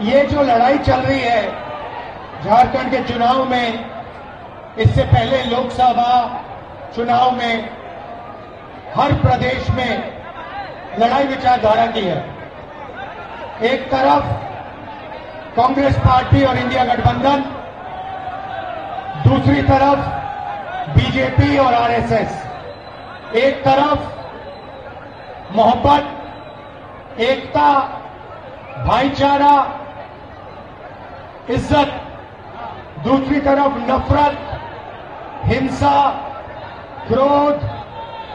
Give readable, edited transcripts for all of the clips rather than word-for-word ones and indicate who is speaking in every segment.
Speaker 1: ये जो लड़ाई चल रही है झारखंड के चुनाव में, इससे पहले लोकसभा चुनाव में हर प्रदेश में लड़ाई विचारधारा की है। एक तरफ कांग्रेस पार्टी और इंडिया गठबंधन, दूसरी तरफ बीजेपी और आरएसएस। एक तरफ मोहब्बत, एकता, भाईचारा, इज्जत, दूसरी तरफ नफरत, हिंसा, क्रोध,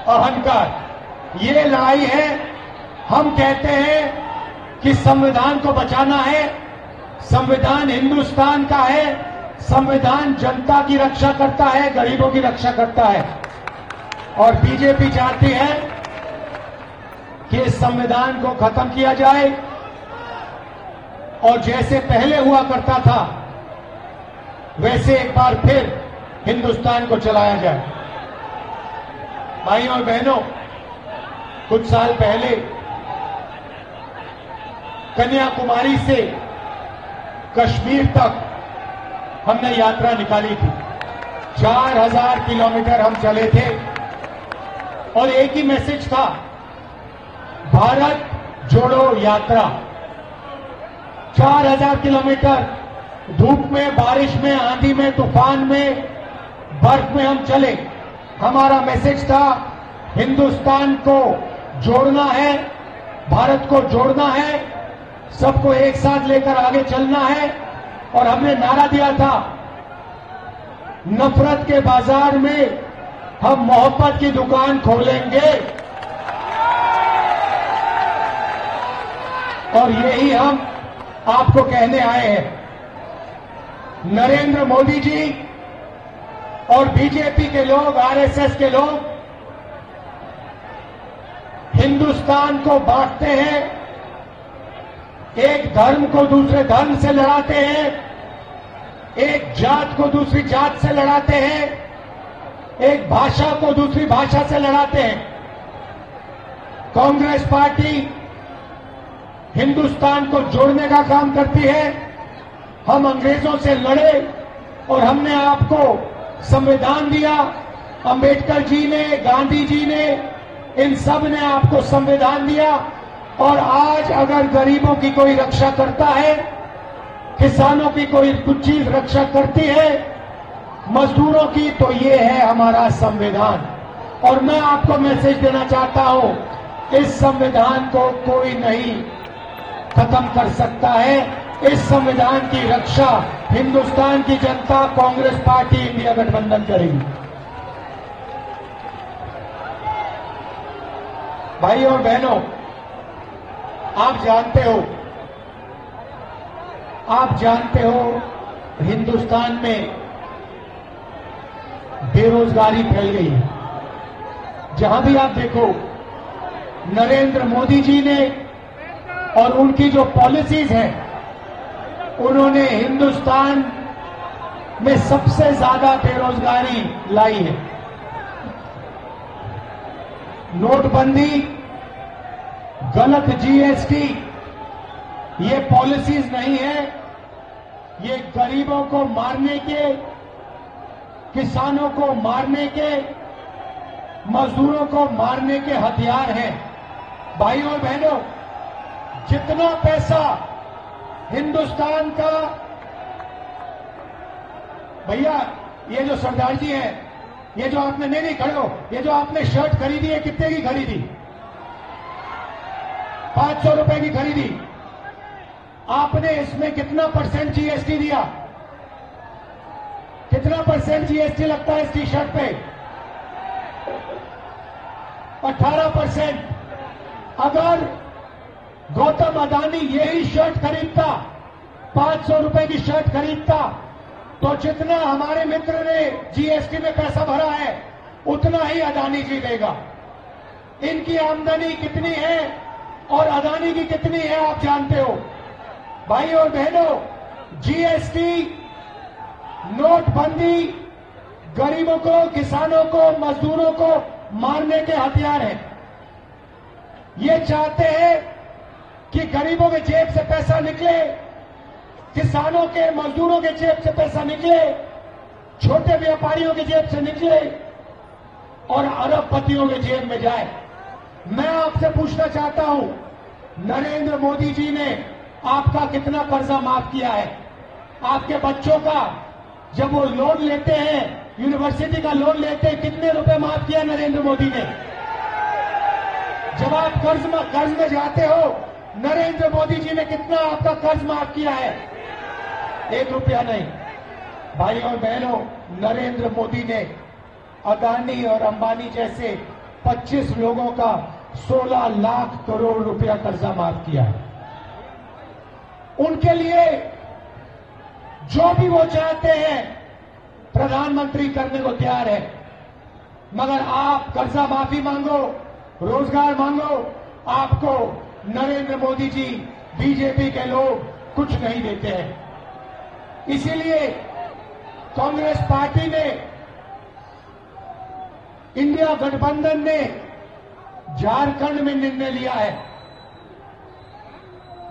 Speaker 1: अहंकार। ये लड़ाई है। हम कहते हैं कि संविधान को बचाना है। संविधान हिंदुस्तान का है। संविधान जनता की रक्षा करता है, गरीबों की रक्षा करता है। और बीजेपी चाहती है कि इस संविधान को खत्म किया जाए और जैसे पहले हुआ करता था वैसे एक बार फिर हिंदुस्तान को चलाया जाए। भाइयों और बहनों, कुछ साल पहले कन्याकुमारी से कश्मीर तक हमने यात्रा निकाली थी। 4000 किलोमीटर हम चले थे और एक ही मैसेज था, भारत जोड़ो यात्रा। 4000 किलोमीटर धूप में, बारिश में, आंधी में, तूफान में, बर्फ में हम चले। हमारा मैसेज था, हिंदुस्तान को जोड़ना है, भारत को जोड़ना है, सबको एक साथ लेकर आगे चलना है। और हमने नारा दिया था, नफरत के बाजार में हम मोहब्बत की दुकान खोलेंगे। और यही हम आपको कहने आए हैं। नरेंद्र मोदी जी और बीजेपी के लोग, आरएसएस के लोग हिंदुस्तान को बांटते हैं, एक धर्म को दूसरे धर्म से लड़ाते हैं, एक जात को दूसरी जात से लड़ाते हैं, एक भाषा को दूसरी भाषा से लड़ाते हैं। कांग्रेस पार्टी हिंदुस्तान को जोड़ने का काम करती है। हम अंग्रेजों से लड़े और हमने आपको संविधान दिया। अंबेडकर जी ने, गांधी जी ने, इन सब ने आपको संविधान दिया। और आज अगर गरीबों की कोई रक्षा करता है, किसानों की कोई कुछ चीज रक्षा करती है, मजदूरों की, तो ये है हमारा संविधान। और मैं आपको मैसेज देना चाहता हूं, इस संविधान को कोई नहीं खत्म कर सकता है। इस संविधान की रक्षा हिंदुस्तान की जनता, कांग्रेस पार्टी, इंडिया गठबंधन करेगी। भाइयों और बहनों, आप जानते हो हिंदुस्तान में बेरोजगारी फैल गई है। जहां भी आप देखो, नरेंद्र मोदी जी ने और उनकी जो पॉलिसीज हैं, उन्होंने हिंदुस्तान में सबसे ज्यादा बेरोजगारी लाई है। नोटबंदी, गलत जीएसटी, ये पॉलिसीज नहीं है, ये गरीबों को मारने के, किसानों को मारने के, मजदूरों को मारने के हथियार हैं। भाइयों और बहनों, जितना पैसा हिंदुस्तान का, भैया ये जो सरदार जी हैं, ये जो आपने, नहीं खड़े हो, ये जो आपने शर्ट खरीदी है, कितने की खरीदी? 500 रुपए की खरीदी। आपने इसमें कितना परसेंट जीएसटी दिया? कितना परसेंट जीएसटी लगता है इस टी शर्ट पे? 18%। अगर गौतम अदानी यही शर्ट खरीदता, 500 रुपए की शर्ट खरीदता, तो जितना हमारे मित्र ने जीएसटी में पैसा भरा है, उतना ही अदानी जी देगा। इनकी आमदनी कितनी है और अदानी की कितनी है, आप जानते हो। भाई और बहनों, जीएसटी, नोटबंदी गरीबों को, किसानों को, मजदूरों को मारने के हथियार हैं। ये चाहते हैं कि गरीबों के जेब से पैसा निकले किसानों के, मजदूरों के जेब से पैसा निकले, छोटे व्यापारियों के जेब से निकले और अरबपतियों के जेब में जाए। मैं आपसे पूछना चाहता हूं, नरेंद्र मोदी जी ने आपका कितना कर्जा माफ किया है? आपके बच्चों का जब वो लोन लेते हैं, यूनिवर्सिटी का लोन लेते हैं, कितने रुपए माफ किया नरेंद्र मोदी ने? जब आप कर्ज में जाते हो, नरेंद्र मोदी जी ने कितना आपका कर्ज माफ किया है? 1 रुपया नहीं। भाइयों और बहनों, नरेंद्र मोदी ने अदानी और अंबानी जैसे 25 लोगों का 16 लाख करोड़ रुपया कर्जा माफ किया है। उनके लिए जो भी वो चाहते हैं प्रधानमंत्री करने को तैयार है, मगर आप कर्जा माफी मांगो, रोजगार मांगो, आपको नरेंद्र मोदी जी, बीजेपी के लोग कुछ नहीं देते हैं। इसीलिए कांग्रेस पार्टी ने, इंडिया गठबंधन ने झारखंड में निर्णय लिया है,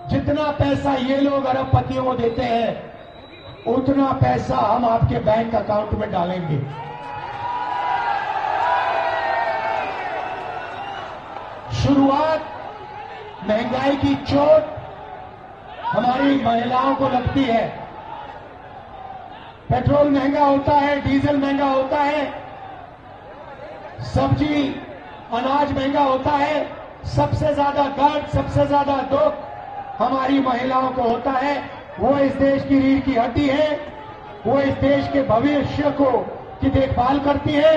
Speaker 1: जितना पैसा ये लोग अरबपतियों को देते हैं उतना पैसा हम आपके बैंक अकाउंट में डालेंगे। शुरुआत महंगाई की चोट हमारी महिलाओं को लगती है। पेट्रोल महंगा होता है, डीजल महंगा होता है, सब्जी अनाज महंगा होता है। सबसे ज्यादा दर्द, सबसे ज्यादा दुख हमारी महिलाओं को होता है। वो इस देश की रीढ़ की हड्डी है, वो इस देश के भविष्य की देखभाल करती है।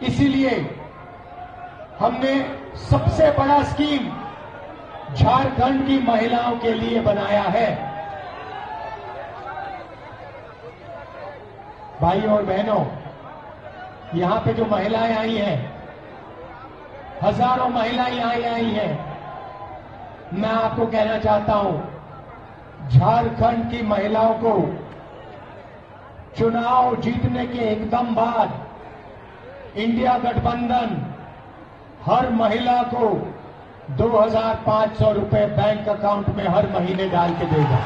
Speaker 1: इसीलिए हमने सबसे बड़ा स्कीम झारखंड की महिलाओं के लिए बनाया है। भाइयों और बहनों, यहां पे जो महिलाएं आई हैं, हजारों महिलाएं यहां आई हैं, मैं आपको कहना चाहता हूं, झारखंड की महिलाओं को चुनाव जीतने के एकदम बाद इंडिया गठबंधन हर महिला को 2,500 रुपए बैंक अकाउंट में हर महीने डाल के देगा।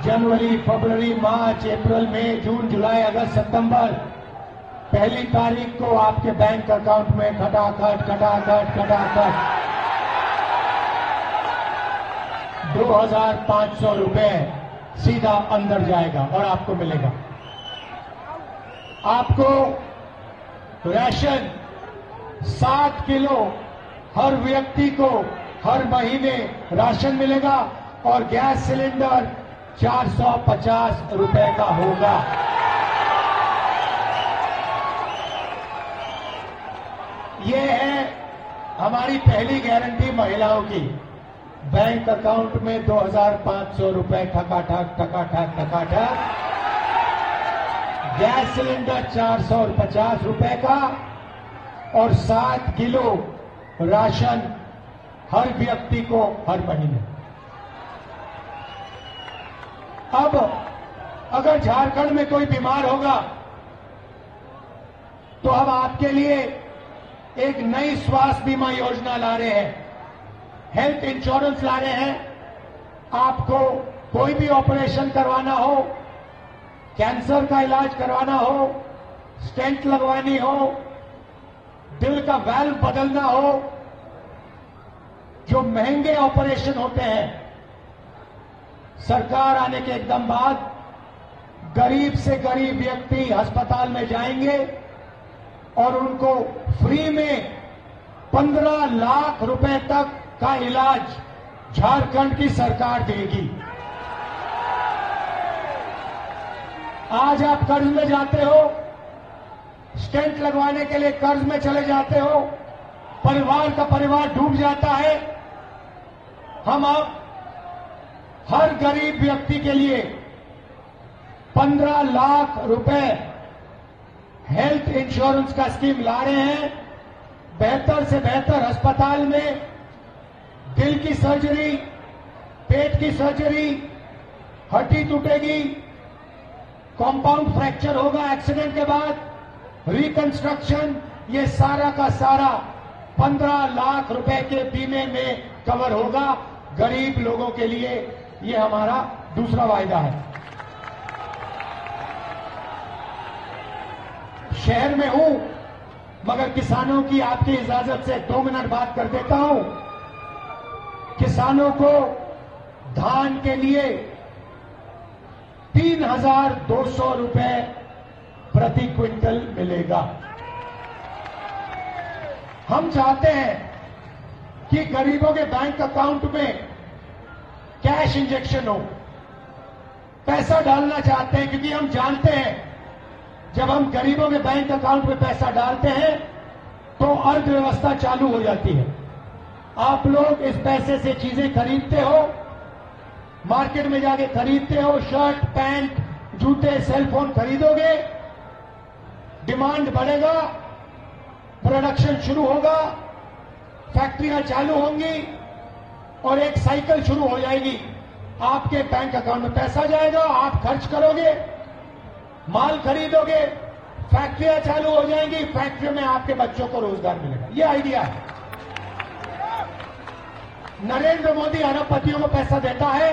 Speaker 1: जनवरी, फरवरी, मार्च, अप्रैल, मई, जून, जुलाई, अगस्त, सितंबर, पहली तारीख को आपके बैंक अकाउंट में खटाखट 2,500 रुपए सीधा अंदर जाएगा और आपको मिलेगा। आपको राशन 7 किलो हर व्यक्ति को हर महीने राशन मिलेगा और गैस सिलेंडर 450 रुपए का होगा। ये है हमारी पहली गारंटी महिलाओं की। बैंक अकाउंट में 2,500 रुपए ठकाठक। गैस सिलेंडर 450 रुपए का और 7 किलो राशन हर व्यक्ति को हर महीने। अब अगर झारखंड में कोई बीमार होगा तो हम आपके लिए एक नई स्वास्थ्य बीमा योजना ला रहे हैं, हेल्थ इंश्योरेंस ला रहे हैं। आपको कोई भी ऑपरेशन करवाना हो, कैंसर का इलाज करवाना हो, स्टेंट लगवानी हो, दिल का वाल्व बदलना हो, जो महंगे ऑपरेशन होते हैं, सरकार आने के एकदम बाद गरीब से गरीब व्यक्ति अस्पताल में जाएंगे और उनको फ्री में 15 लाख रुपए तक का इलाज झारखंड की सरकार देगी। आज आप कर्ज में जाते हो, स्टेंट लगवाने के लिए कर्ज में चले जाते हो, परिवार का परिवार डूब जाता है। हम अब हर गरीब व्यक्ति के लिए 15 लाख रुपए हेल्थ इंश्योरेंस का स्कीम ला रहे हैं। बेहतर से बेहतर अस्पताल में दिल की सर्जरी, पेट की सर्जरी, हड्डी टूटेगी, कॉम्पाउंड फ्रैक्चर होगा एक्सीडेंट के बाद, रिकंस्ट्रक्शन, ये सारा का सारा 15 लाख रुपए के बीमे में कवर होगा गरीब लोगों के लिए। ये हमारा दूसरा वायदा है। शहर में हूं, मगर किसानों की आपकी इजाजत से 2 मिनट बात कर देता हूं। किसानों को धान के लिए 3,200 रुपए प्रति क्विंटल मिलेगा। हम चाहते हैं कि गरीबों के बैंक अकाउंट में कैश इंजेक्शन हो, पैसा डालना चाहते हैं, क्योंकि हम जानते हैं जब हम गरीबों के बैंक अकाउंट में पैसा डालते हैं तो अर्थव्यवस्था चालू हो जाती है। आप लोग इस पैसे से चीजें खरीदते हो, मार्केट में जाके खरीदते हो, शर्ट, पैंट, जूते, सेलफोन खरीदोगे, डिमांड बढ़ेगा, प्रोडक्शन शुरू होगा, फैक्ट्रियां चालू होंगी और एक साइकिल शुरू हो जाएगी। आपके बैंक अकाउंट में पैसा जाएगा, आप खर्च करोगे, माल खरीदोगे, फैक्ट्रियां चालू हो जाएंगी, फैक्ट्री में आपके बच्चों को रोजगार मिलेगा। ये आइडिया है। नरेंद्र मोदी अरबपतियों को पैसा देता है,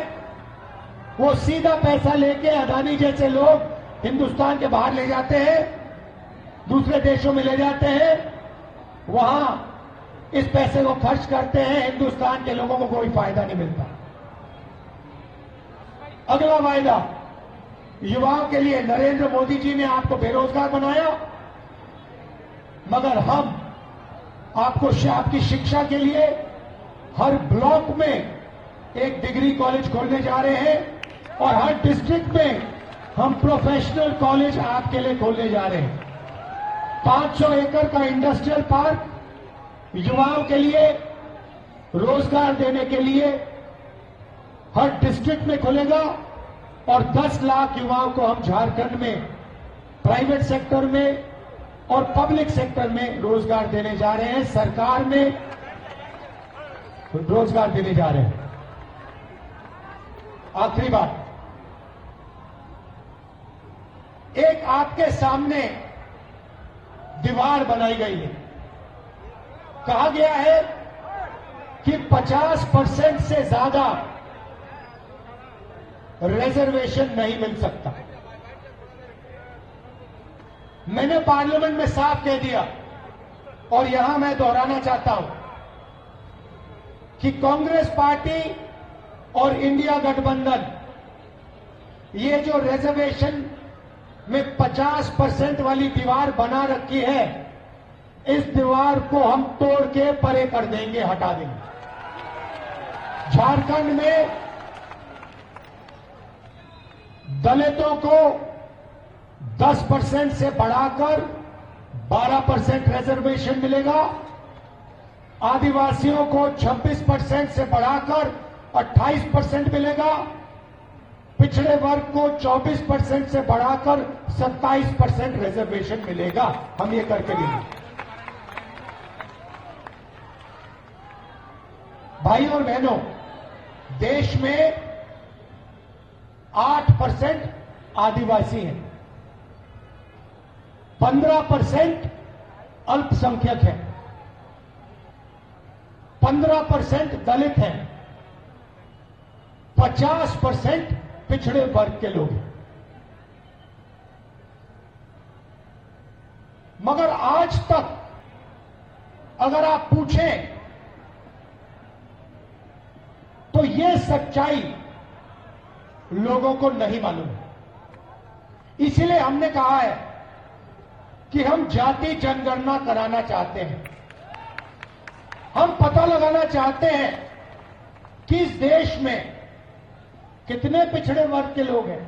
Speaker 1: वो सीधा पैसा लेके अदानी जैसे लोग हिंदुस्तान के बाहर ले जाते हैं, दूसरे देशों में ले जाते हैं, वहां इस पैसे को खर्च करते हैं, हिंदुस्तान के लोगों को कोई फायदा नहीं मिलता। अगला वायदा, युवाओं के लिए नरेंद्र मोदी जी ने आपको बेरोजगार बनाया, मगर हम आपको आपकी शिक्षा के लिए हर ब्लॉक में एक डिग्री कॉलेज खोलने जा रहे हैं और हर डिस्ट्रिक्ट में हम प्रोफेशनल कॉलेज आपके लिए खोलने जा रहे हैं। 500 एकड़ का इंडस्ट्रियल पार्क युवाओं के लिए रोजगार देने के लिए हर डिस्ट्रिक्ट में खुलेगा और 10 लाख युवाओं को हम झारखंड में प्राइवेट सेक्टर में और पब्लिक सेक्टर में रोजगार देने जा रहे हैं, सरकार में रोजगार देने जा रहे हैं। आखिरी बात, एक आपके सामने दीवार बनाई गई है। कहा गया है कि 50% से ज्यादा रिजर्वेशन नहीं मिल सकता। मैंने पार्लियामेंट में साफ कह दिया और यहां मैं दोहराना चाहता हूं कि कांग्रेस पार्टी और इंडिया गठबंधन ये जो रिजर्वेशन में 50% वाली दीवार बना रखी है, इस दीवार को हम तोड़ के परे कर देंगे, हटा देंगे। झारखंड में दलितों को 10% से बढ़ाकर 12% रिजर्वेशन मिलेगा, आदिवासियों को 26% से बढ़ाकर 28% मिलेगा, पिछड़े वर्ग को 24% से बढ़ाकर 27% रिजर्वेशन मिलेगा। हम ये करके देंगे। भाई और बहनों, देश में 8% आदिवासी हैं, 15% अल्पसंख्यक हैं, 15% दलित हैं, 50% पिछड़े वर्ग के लोग हैं। मगर आज तक अगर आप पूछें तो ये सच्चाई लोगों को नहीं मालूम है। इसीलिए हमने कहा है कि हम जाति जनगणना कराना चाहते हैं। हम पता लगाना चाहते हैं कि इस देश में कितने पिछड़े वर्ग के लोग हैं।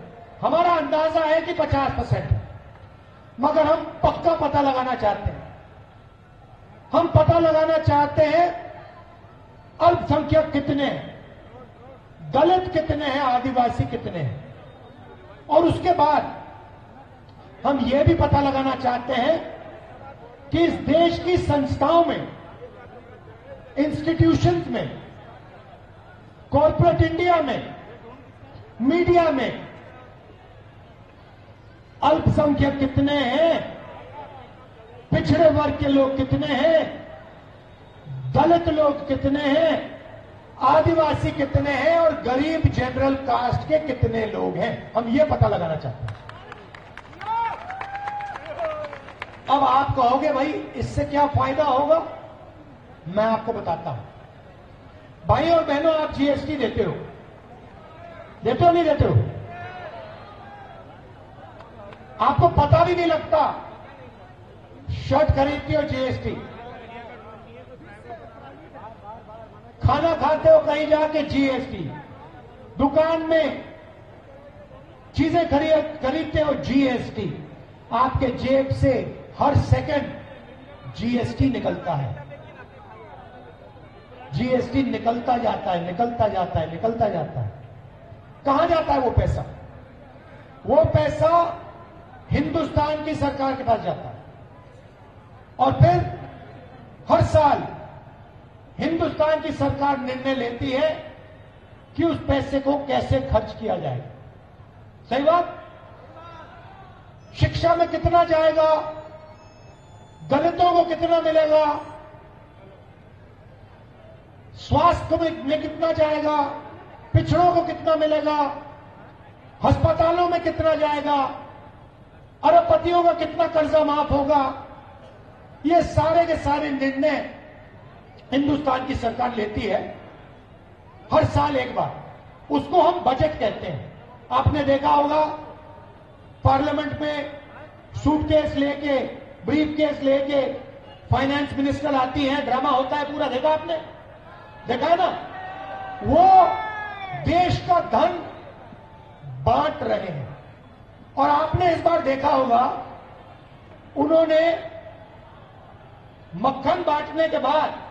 Speaker 1: हमारा अंदाजा है कि 50% है, मगर हम पक्का पता लगाना चाहते हैं। हम पता लगाना चाहते हैं अल्पसंख्यक कितने हैं, दलित कितने हैं, आदिवासी कितने हैं, और उसके बाद हम यह भी पता लगाना चाहते हैं कि इस देश की संस्थाओं में, इंस्टीट्यूशंस में, कॉर्पोरेट इंडिया में, मीडिया में अल्पसंख्यक कितने हैं, पिछड़े वर्ग के लोग कितने हैं, दलित लोग कितने हैं, आदिवासी कितने हैं और गरीब जनरल कास्ट के कितने लोग हैं, हम ये पता लगाना चाहते हैं। अब आप कहोगे भाई इससे क्या फायदा होगा, मैं आपको बताता हूं। भाई और बहनों, आप जीएसटी देते हो नहीं देते हो? आपको पता भी नहीं लगता। शर्ट खरीदते हो जीएसटी, खाना खाते हो कहीं जाके जीएसटी, दुकान में चीजें खरीदते हो जीएसटी, आपके जेब से हर सेकंड जीएसटी निकलता है। जीएसटी निकलता जाता है, निकलता जाता है, निकलता जाता है। कहां जाता है वो पैसा? वो पैसा हिंदुस्तान की सरकार के पास जाता है और फिर हर साल हिंदुस्तान की सरकार निर्णय लेती है कि उस पैसे को कैसे खर्च किया जाए। सही बात? शिक्षा में कितना जाएगा, दलितों को कितना मिलेगा, स्वास्थ्य में कितना जाएगा, पिछड़ों को कितना मिलेगा, अस्पतालों में कितना जाएगा, अरबपतियों का कितना कर्जा माफ होगा, ये सारे के सारे निर्णय हिंदुस्तान की सरकार लेती है हर साल एक बार। उसको हम बजट कहते हैं। आपने देखा होगा पार्लियामेंट में सूटकेस लेके, ब्रीफकेस लेके फाइनेंस मिनिस्टर आती हैं, ड्रामा होता है पूरा, देखा आपने? देखा है ना? वो देश का धन बांट रहे हैं। और आपने इस बार देखा होगा उन्होंने मक्खन बांटने के बाद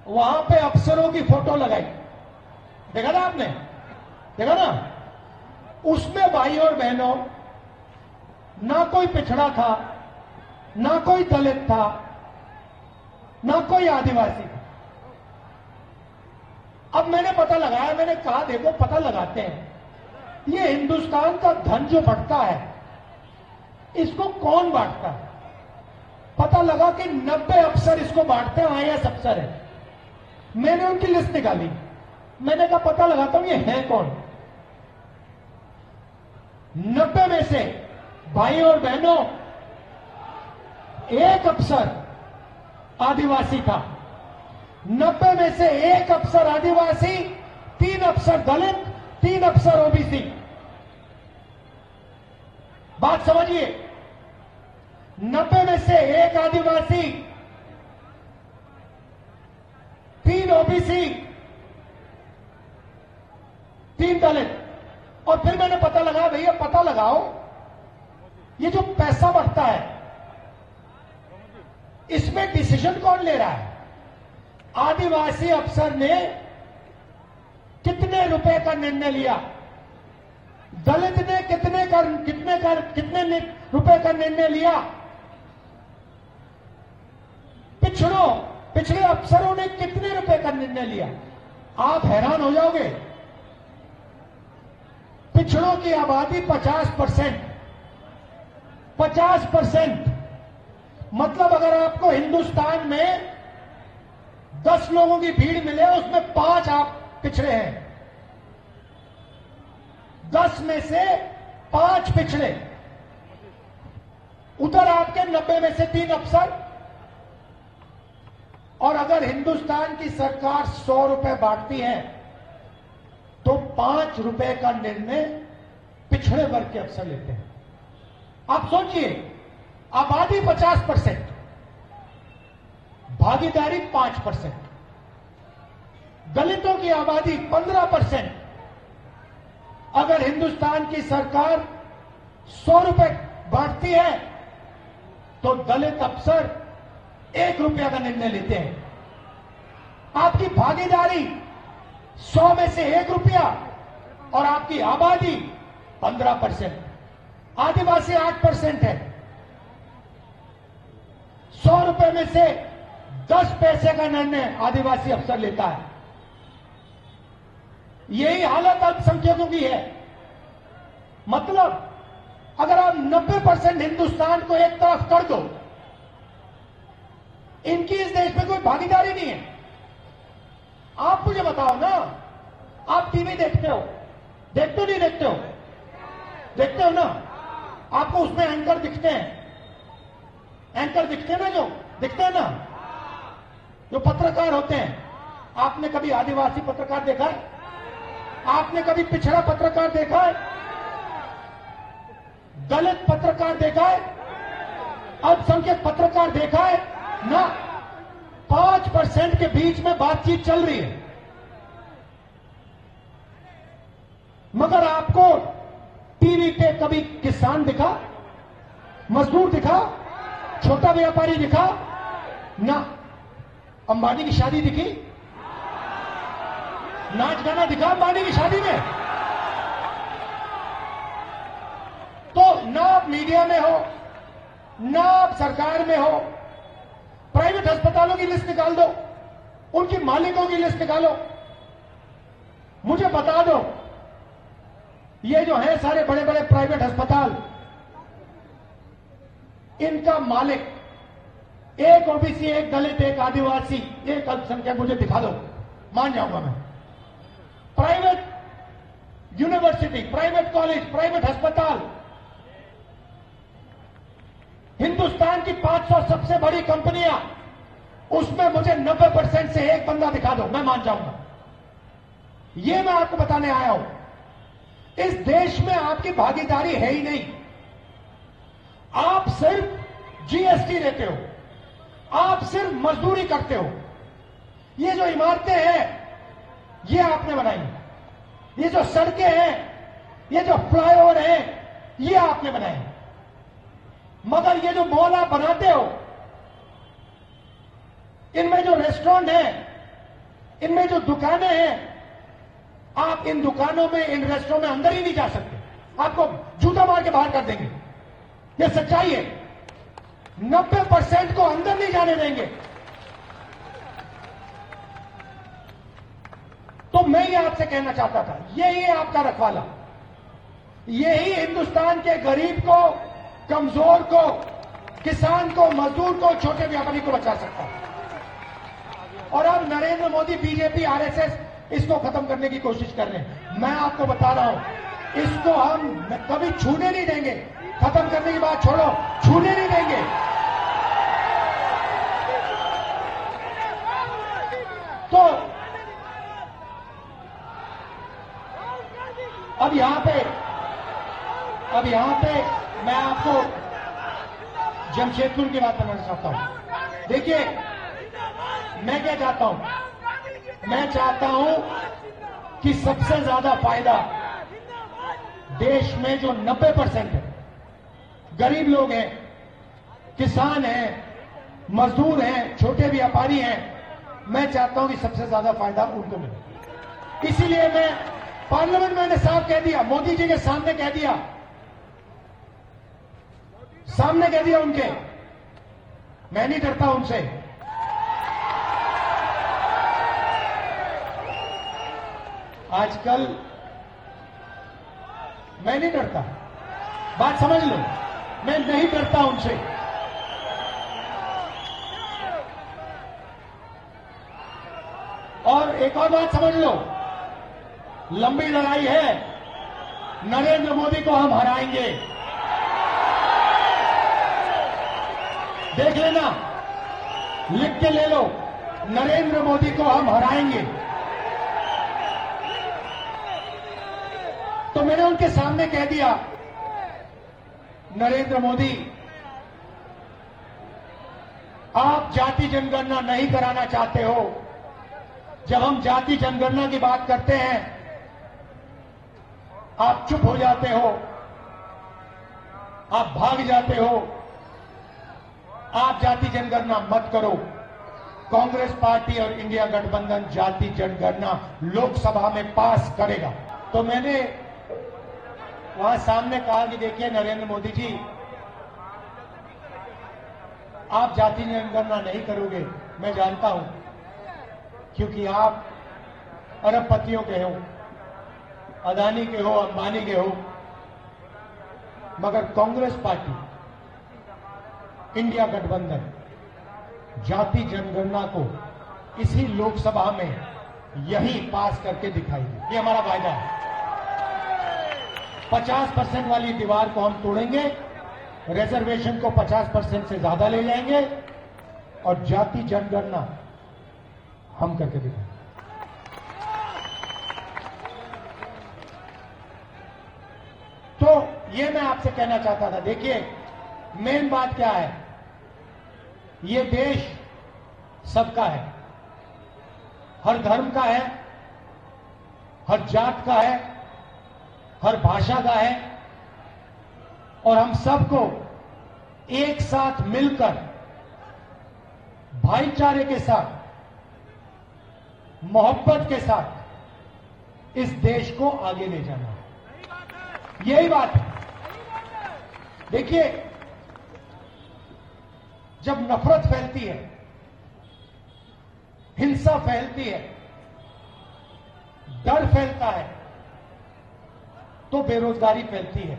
Speaker 1: वहां पे अफसरों की फोटो लगाई। देखा ना आपने? देखा ना? उसमें भाई और बहनों ना कोई पिछड़ा था, ना कोई दलित था, ना कोई आदिवासी था। अब मैंने पता लगाया, मैंने कहा देखो पता लगाते हैं ये हिंदुस्तान का धन जो बढ़ता है इसको कौन बांटता है। पता लगा कि 90 अफसर इसको बांटते हैं, आईएएस अफसर है। मैंने उनकी लिस्ट निकाली, मैंने कहा पता लगाता हूं ये है कौन। 90 में से भाई और बहनों एक अफसर आदिवासी था, 90 में से एक अफसर आदिवासी, 3 अफसर दलित, 3 अफसर ओबीसी। बात समझिए, 90 में से एक आदिवासी, 3 ओबीसी, 3 दलित। और फिर मैंने पता लगाया, भैया पता लगाओ ये जो पैसा बढ़ता है इसमें डिसीजन कौन ले रहा है। आदिवासी अफसर ने कितने रुपए का निर्णय लिया, दलित ने कितने रुपए का निर्णय लिया, पिछड़े अफसरों ने कितने रुपए का निर्णय लिया। आप हैरान हो जाओगे। पिछड़ों की आबादी 50%, 50%। मतलब अगर आपको हिंदुस्तान में 10 लोगों की भीड़ मिले उसमें 5 आप पिछड़े हैं, 10 में से 5 पिछड़े। उधर आपके 90 में से 3 अफसर। और अगर हिंदुस्तान की सरकार 100 रुपए बांटती है तो 5 रुपए का निर्णय पिछड़े वर्ग के अफसर लेते हैं। आप सोचिए, आबादी 50%, भागीदारी 5%, दलितों की आबादी 15%। अगर हिंदुस्तान की सरकार 100 रुपए बांटती है तो दलित अफसर 1 रुपया का निर्णय लेते हैं। आपकी भागीदारी 100 में से 1 रुपया और आपकी आबादी 15%, आदिवासी 8% है। 100 रुपए में से 10 पैसे का निर्णय आदिवासी अफसर लेता है। यही हालत अल्पसंख्यकों की है। मतलब अगर आप 90% हिंदुस्तान को एक तरफ कर दो इनकी इस देश में कोई भागीदारी नहीं है। आप मुझे बताओ ना, आप टीवी देखते हो नहीं देखते हो? देखते हो ना? आपको उसमें एंकर दिखते हैं, एंकर दिखते हैं ना, जो दिखते हैं ना, जो पत्रकार होते हैं। आपने कभी आदिवासी पत्रकार देखा है? आपने कभी पिछड़ा पत्रकार देखा है? दलित पत्रकार देखा है? अल्पसंख्यक पत्रकार देखा है? ना। 5% के बीच में बातचीत चल रही है, मगर आपको टीवी पे कभी किसान दिखा, मजदूर दिखा, छोटा व्यापारी दिखा? ना। अंबानी की शादी दिखी? नाच गाना दिखा अंबानी की शादी में? तो ना आप मीडिया में हो, ना आप सरकार में हो। प्राइवेट अस्पतालों की लिस्ट निकाल दो, उनकी मालिकों की लिस्ट निकालो, मुझे बता दो। ये जो है सारे बड़े बड़े प्राइवेट अस्पताल, इनका मालिक एक ओबीसी, एक दलित, एक आदिवासी, एक अल्पसंख्यक, मुझे दिखा दो, मान जाऊंगा मैं। Private university, private college, private अस्पताल, हिंदुस्तान की 500 सबसे बड़ी कंपनियां, उसमें मुझे 90% से एक बंदा दिखा दो, मैं मान जाऊंगा। यह मैं आपको बताने आया हूं। इस देश में आपकी भागीदारी है ही नहीं। आप सिर्फ जीएसटी देते हो, आप सिर्फ मजदूरी करते हो। ये जो इमारतें हैं, ये आपने बनाई, ये जो सड़कें हैं, ये जो फ्लाईओवर हैं, ये आपने बनाए। मगर ये जो मॉल आप बनाते हो, इनमें जो रेस्टोरेंट हैं, इनमें जो दुकानें हैं, आप इन दुकानों में, इन रेस्टोरेंट में अंदर ही नहीं जा सकते। आपको जूता मार के बाहर कर देंगे। ये सच्चाई है। 90% को अंदर नहीं जाने देंगे। तो मैं ये आपसे कहना चाहता था, यही है आपका रखवाला, यही हिंदुस्तान के गरीब को, कमजोर को, किसान को, मजदूर को, छोटे व्यापारी को बचा सकता है। और अब नरेंद्र मोदी, बीजेपी, आरएसएस इसको खत्म करने की कोशिश कर रहे हैं। मैं आपको बता रहा हूं, इसको हम कभी छूने नहीं देंगे। खत्म करने की बात छोड़ो, छूने नहीं देंगे। तो अब यहां पे मैं आपको जमशेदपुर की बात करना चाहता हूं। देखिए, मैं क्या चाहता हूं, मैं चाहता हूं कि सबसे ज्यादा फायदा देश में जो 90% है, गरीब लोग हैं, किसान हैं, मजदूर हैं, छोटे व्यापारी हैं, मैं चाहता हूं कि सबसे ज्यादा फायदा उनको मिले। इसीलिए मैं पार्लियामेंट में मैंने साफ कह दिया, मोदी जी के सामने कह दिया, उनके, मैं नहीं डरता उनसे। आजकल मैं नहीं डरता, बात समझ लो, मैं नहीं डरता उनसे। और एक और बात समझ लो, लंबी लड़ाई है, नरेंद्र मोदी को हम हराएंगे। देख लेना, लिख के ले लो, नरेंद्र मोदी को हम हराएंगे। तो मैंने उनके सामने कह दिया, नरेंद्र मोदी, आप जाति जनगणना नहीं कराना चाहते हो। जब हम जाति जनगणना की बात करते हैं, आप चुप हो जाते हो, आप भाग जाते हो। आप जाति जनगणना मत करो। कांग्रेस पार्टी और इंडिया गठबंधन जाति जनगणना लोकसभा में पास करेगा। तो मैंने वहां सामने कहा कि देखिए नरेंद्र मोदी जी, आप जाति जनगणना नहीं करोगे, मैं जानता हूं, क्योंकि आप अरबपतियों के हो, अदानी के हो, अंबानी के हो। मगर कांग्रेस पार्टी, इंडिया गठबंधन जाति जनगणना को इसी लोकसभा में यही पास करके दिखाएंगे। ये हमारा वायदा है। 50% वाली दीवार को हम तोड़ेंगे, रिजर्वेशन को 50% से ज्यादा ले जाएंगे और जाति जनगणना हम करके दिखाएंगे। तो ये मैं आपसे कहना चाहता था। देखिए, मेन बात क्या है, ये देश सबका है, हर धर्म का है, हर जात का है, हर भाषा का है, और हम सबको एक साथ मिलकर भाईचारे के साथ, मोहब्बत के साथ इस देश को आगे ले जाना है। यही बात है। देखिए, जब नफरत फैलती है, हिंसा फैलती है, डर फैलता है, तो बेरोजगारी फैलती है,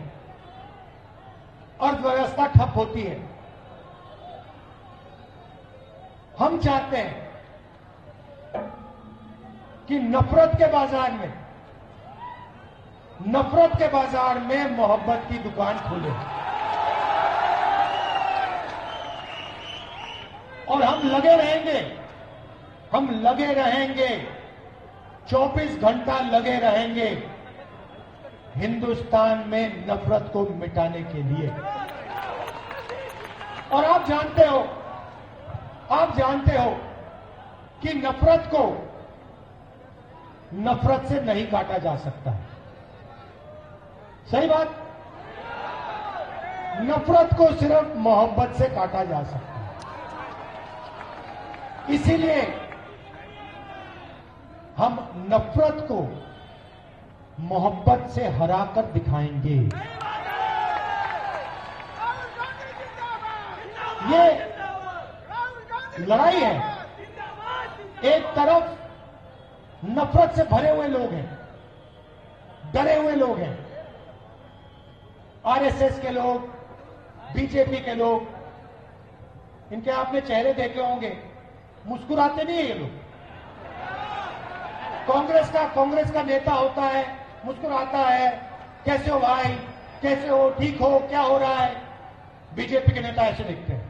Speaker 1: अर्थव्यवस्था ठप होती है। हम चाहते हैं कि नफरत के बाजार में मोहब्बत की दुकान खुले और हम लगे रहेंगे 24 घंटा लगे रहेंगे हिंदुस्तान में नफरत को मिटाने के लिए। और आप जानते हो कि नफरत को नफरत से नहीं काटा जा सकता है। सही बात। नफरत को सिर्फ मोहब्बत से काटा जा सकता है। इसीलिए हम नफरत को मोहब्बत से हराकर दिखाएंगे। ये लड़ाई है। एक तरफ नफरत से भरे हुए लोग हैं, डरे हुए लोग हैं, आरएसएस के लोग, बीजेपी के लोग। इनके आपने चेहरे देखे होंगे, मुस्कुराते नहीं है ये लोग। कांग्रेस का नेता होता है, मुस्कुराता है, कैसे हो भाई, कैसे हो, ठीक हो, क्या हो रहा है। बीजेपी के नेता ऐसे दिखते हैं।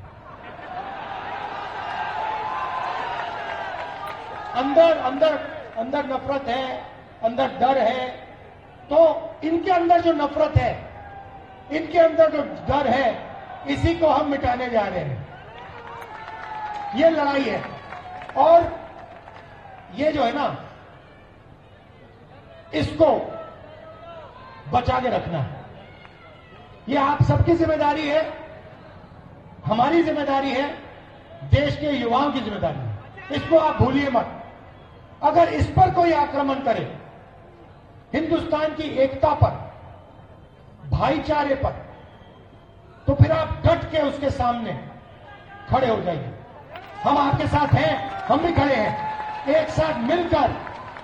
Speaker 1: अंदर नफरत है, अंदर डर है। तो इनके अंदर जो नफरत है, इनके अंदर जो डर है, इसी को हम मिटाने जा रहे हैं। ये लड़ाई है। और ये जो है ना, इसको बचा के रखना है। ये आप सबकी जिम्मेदारी है, हमारी जिम्मेदारी है, देश के युवाओं की जिम्मेदारी है। इसको आप भूलिए मत। अगर इस पर कोई आक्रमण करे, हिंदुस्तान की एकता पर, भाईचारे पर, तो फिर आप डट के उसके सामने खड़े हो जाइए। हम आपके साथ हैं, हम भी खड़े हैं। एक साथ मिलकर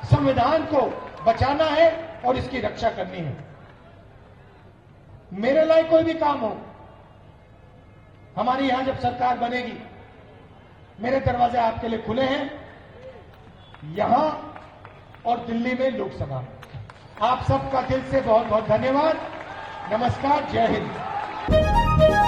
Speaker 1: संविधान को बचाना है और इसकी रक्षा करनी है। मेरे लिए कोई भी काम हो, हमारी यहां जब सरकार बनेगी, मेरे दरवाजे आपके लिए खुले हैं, यहां और दिल्ली में लोकसभा। आप सबका दिल से बहुत बहुत धन्यवाद। नमस्कार, जय हिंद।